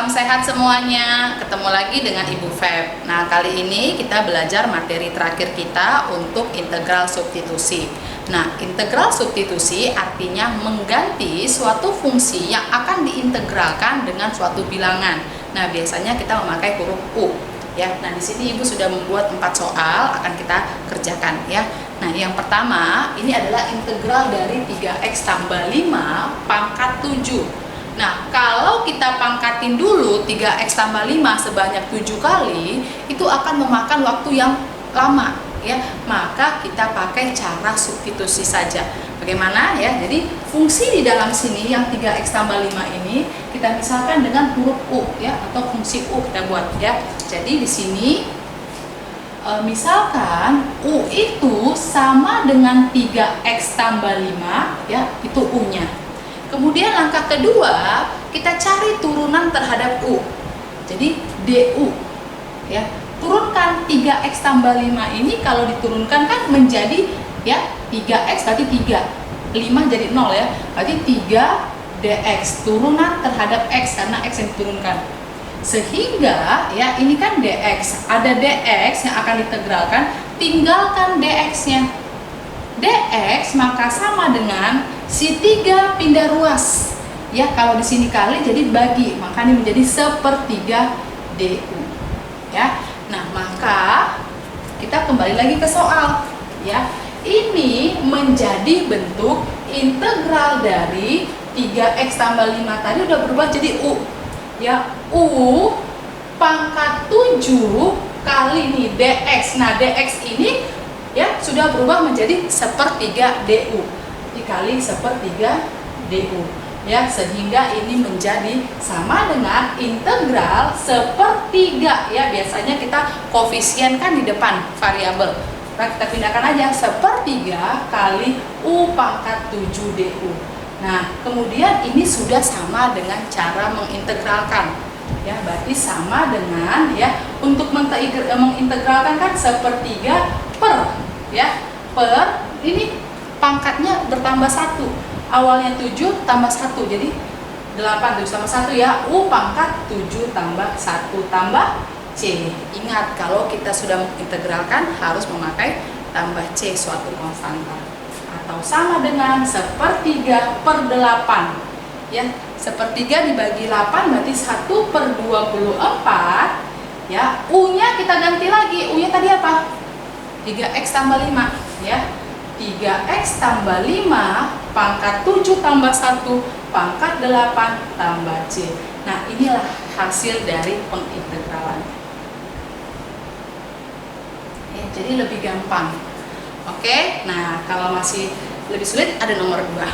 salam sehat semuanya. Ketemu lagi dengan Ibu Feb. Nah, kali ini kita belajar materi terakhir kita untuk integral substitusi. Nah, integral substitusi artinya mengganti suatu fungsi yang akan diintegralkan dengan suatu bilangan. Nah, biasanya kita memakai huruf U. Ya, nah di sini Ibu sudah membuat 4 soal, akan kita kerjakan ya. Nah, yang pertama ini adalah integral dari 3x tambah 5 pangkat 7. Nah, kalau kita pangkatin dulu 3x tambah 5 sebanyak 7 kali, itu akan memakan waktu yang lama ya. Maka kita pakai cara substitusi saja. Bagaimana ya? Jadi fungsi di dalam sini yang 3x tambah 5 ini kita misalkan dengan huruf U ya, atau fungsi U kita buat ya. Jadi di sini misalkan U itu sama dengan 3x tambah 5 ya, itu U-nya. Kemudian langkah kedua, kita cari turunan terhadap U. Jadi DU ya. Turunkan 3x tambah 5 ini, kalau diturunkan kan menjadi ya 3x berarti 3. 5 jadi 0 ya. Berarti 3 dx turunan terhadap x karena x yang diturunkan. Sehingga ya ini kan dx, ada dx yang akan ditegralkan, tinggalkan dx-nya. Dx maka sama dengan si 3 pindah ruas ya, kalau di sini kali jadi bagi, maka ini menjadi 1/3 du ya. Nah, maka kita kembali lagi ke soal ya. Ini menjadi bentuk integral dari 3x tambah 5 tadi udah berubah jadi u ya. U pangkat 7 kali nih dx. Nah, dx ini ya sudah berubah menjadi 1/3 du dikali 1/3 du ya, sehingga ini menjadi sama dengan integral 1/3 ya. Biasanya kita koefisien kan di depan variabel, nah kita pindahkan aja 1/3 kali u pangkat 7 du. Nah, kemudian ini sudah sama dengan cara mengintegralkan ya, berarti sama dengan ya, untuk mengintegralkan kan 1/3 per ya, per ini pangkatnya bertambah 1, awalnya 7 tambah 1 jadi 8, 7 tambah 1 ya, u pangkat 7 tambah 1 tambah c. Ingat, kalau kita sudah mengintegralkan harus memakai tambah c, suatu konstanta, atau sama dengan 1/3 per 8 ya. 1/3 dibagi 8 berarti 1/24 ya. U nya kita ganti lagi, U nya tadi apa? 3x tambah 5 ya. 3x tambah 5 pangkat 7 tambah 1 pangkat 8 tambah c. Nah, inilah hasil dari pengintegralan ya, jadi lebih gampang. Oke, nah kalau masih lebih sulit ada nomor 2.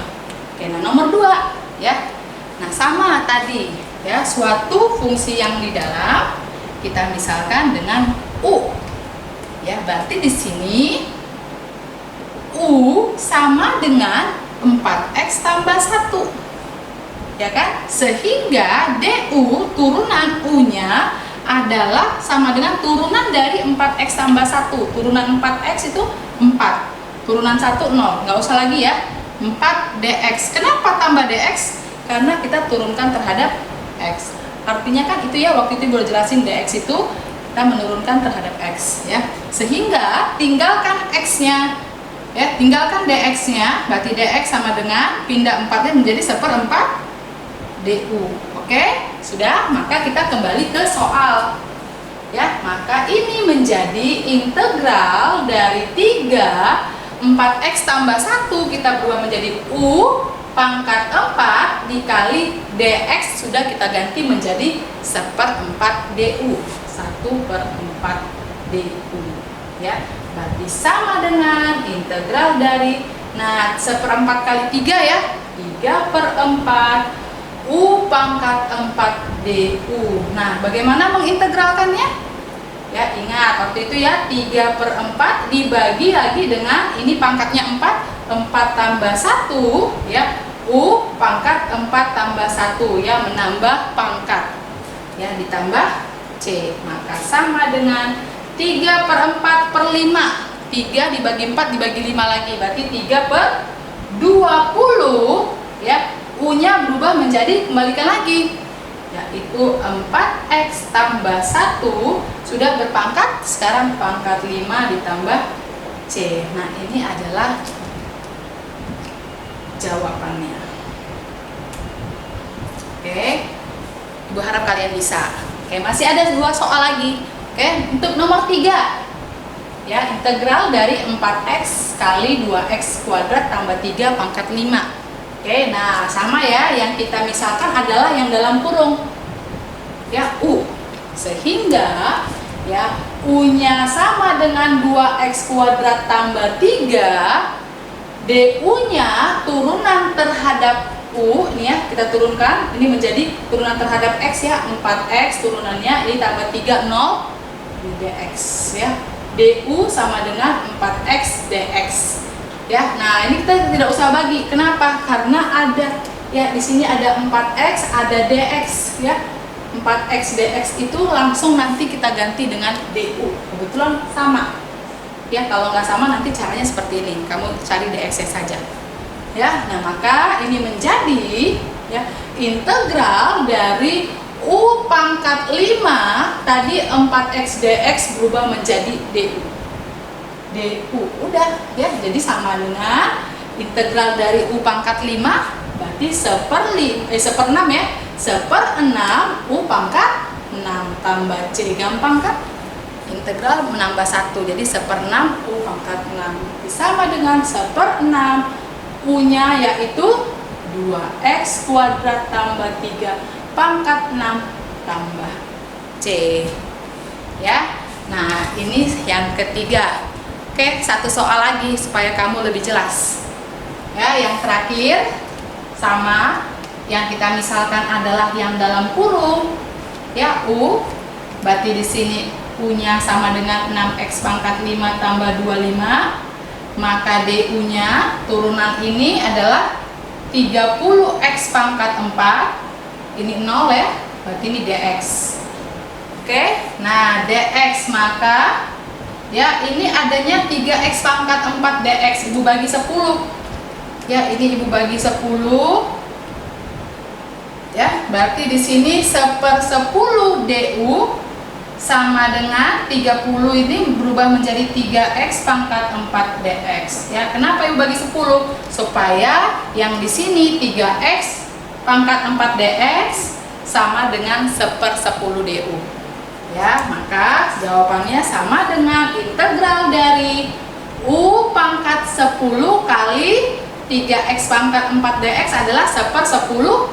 Oke, nah nomor 2 ya. Nah, sama tadi ya, suatu fungsi yang di dalam kita misalkan dengan u ya, berarti di sini u sama dengan 4x tambah 1 ya kan, sehingga du turunan u nya adalah sama dengan turunan dari 4x tambah 1. Turunan 4x itu 4, turunan 1 0, nggak usah lagi ya, 4 dx. Kenapa tambah dx? Karena kita turunkan terhadap x, artinya kan itu ya, waktu itu boleh jelasin dx itu kita menurunkan terhadap x ya, sehingga tinggalkan x nya ya, tinggalkan dx nya, berarti dx sama dengan pindah 4 nya menjadi 1/4 du. Oke, sudah, maka kita kembali ke soal ya. Maka ini menjadi integral dari 4x tambah 1 kita berubah menjadi u pangkat 4 dikali dx, sudah kita ganti menjadi 1/4 du, 1/4 du ya. Berarti sama dengan integral dari, nah 1/4 kali 3 ya, 3/4 u pangkat 4 du. Nah, bagaimana mengintegralkannya? Ya, ingat waktu itu ya, 3/4 dibagi lagi dengan ini pangkatnya 4, 4 tambah 1 ya, u pangkat 4 tambah 1 ya, menambah pangkat ya, ditambah c, maka sama dengan 3/4 per 5. 3 dibagi 4 dibagi 5 lagi, berarti 3/20 ya. U nya berubah menjadi, kembalikan lagi yaitu 4x tambah 1 sudah berpangkat, sekarang pangkat 5 ditambah C. Nah, ini adalah jawabannya. Oke, Ibu harap kalian bisa. Oke, masih ada 2 soal lagi. Oke, untuk nomor 3, ya, integral dari 4x kali 2x kuadrat tambah 3 pangkat 5. Oke, nah sama ya, yang kita misalkan adalah yang dalam kurung, ya, U. Sehingga ya, U-nya sama dengan 2x kuadrat tambah 3, DU-nya turunan terhadap U, ini ya, kita turunkan, ini menjadi turunan terhadap X ya, 4X turunannya, ini tambah 3, 0, dx ya. DU sama dengan 4X dx. Ya, nah ini kita tidak usah bagi. Kenapa? Karena ada ya di sini ada 4x, ada dx ya. 4x dx itu langsung nanti kita ganti dengan du. Kebetulan sama. Ya, kalau nggak sama nanti caranya seperti ini. Kamu cari dx saja. Ya, nah maka ini menjadi ya integral dari U pangkat 5 tadi 4x dx berubah menjadi du. Du udah ya, jadi sama dengan integral dari U pangkat 5 berarti 1/6 ya, 1/6 U pangkat 6 tambah C, gampang kan? Integral menambah 1, jadi 1/6 U pangkat 6 sama dengan 1/6 U nya yaitu 2x kuadrat tambah 3 pangkat 6 tambah C ya. Nah, ini yang ketiga. Oke, satu soal lagi supaya kamu lebih jelas. Ya, yang terakhir sama yang kita misalkan adalah yang dalam kurung ya, U. Berarti di sini U-nya sama dengan 6x pangkat 5 tambah 25. Maka DU-nya turunan ini adalah 30x pangkat 4. Ini 0 ya, berarti ini dx. Oke, nah dx maka ya ini adanya 3x pangkat 4 dx, Ibu bagi 10. Ya, ini Ibu bagi 10. Ya, berarti di sini 1/10 du sama dengan 30 ini berubah menjadi 3x pangkat 4 dx. Ya, kenapa Ibu bagi 10? Supaya yang di sini 3x pangkat 4 dx sama dengan 1/10 du. Ya, maka jawabannya sama dengan integral dari U pangkat 10 kali 3x pangkat 4 dx adalah 1/10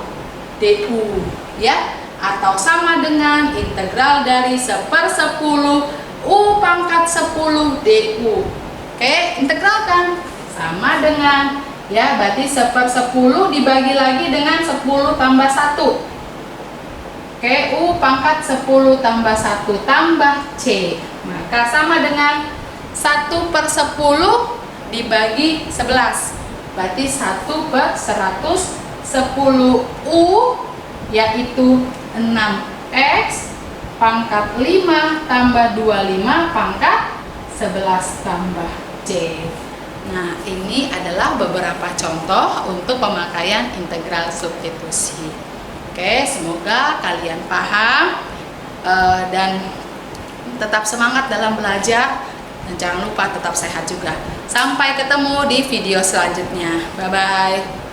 du ya, atau sama dengan integral dari 1/10 U pangkat 10 du. Oke, integralkan sama dengan ya, berarti 1/10 dibagi lagi dengan 10 tambah 1. Oke, U pangkat 10 tambah 1 tambah C. Maka sama dengan 1/10 dibagi 11. Berarti 1/110 U yaitu 6x pangkat 5 tambah 25 pangkat 11 tambah C. Nah, ini adalah beberapa contoh untuk pemakaian integral substitusi. Oke, semoga kalian paham dan tetap semangat dalam belajar, dan jangan lupa tetap sehat juga. Sampai ketemu di video selanjutnya. Bye-bye.